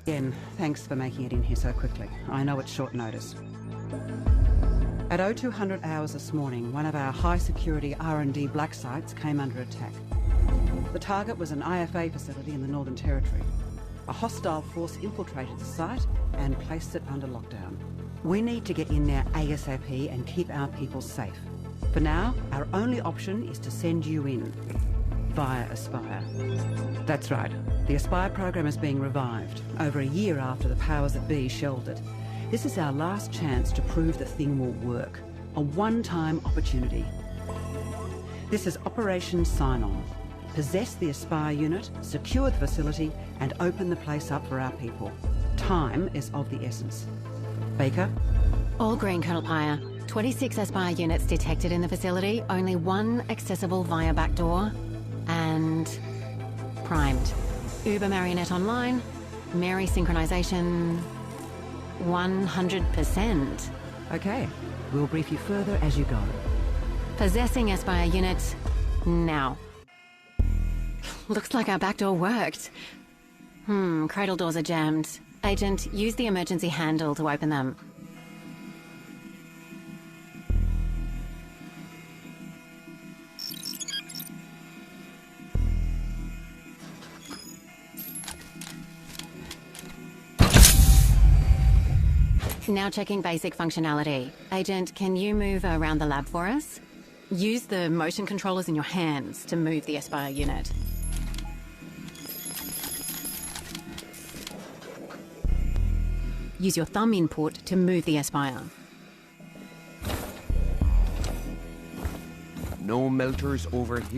Again, thanks for making it in here so quickly. I know it's short notice. At 0200 hours this morning, one of our high-security R&D black sites came under attack. The target was an IFA facility in the Northern Territory. A hostile force infiltrated the site and placed it under lockdown. We need to get in there ASAP and keep our people safe. For now, our only option is to send you in via Aspire. That's right. The Aspire program is being revived, over a year after the powers that be shelved it. This is our last chance to prove the thing will work. A one-time opportunity. This is Operation Sign-On. Possess the Aspire unit, secure the facility, and open the place up for our people. Time is of the essence. Baker? All green, Colonel Pyre. 26 Aspire units detected in the facility, only one accessible via back door, and primed. Uber Marionette online, Mary synchronization 100%. Okay, we'll brief you further as you go. Possessing Aspire unit now. Looks like our back door worked. Cradle doors are jammed. Agent, use the emergency handle to open them. Now checking basic functionality. Agent, can you move around the lab for us? Use the motion controllers in your hands to move the Aspire unit. Use your thumb input to move the Aspire. No melters over here.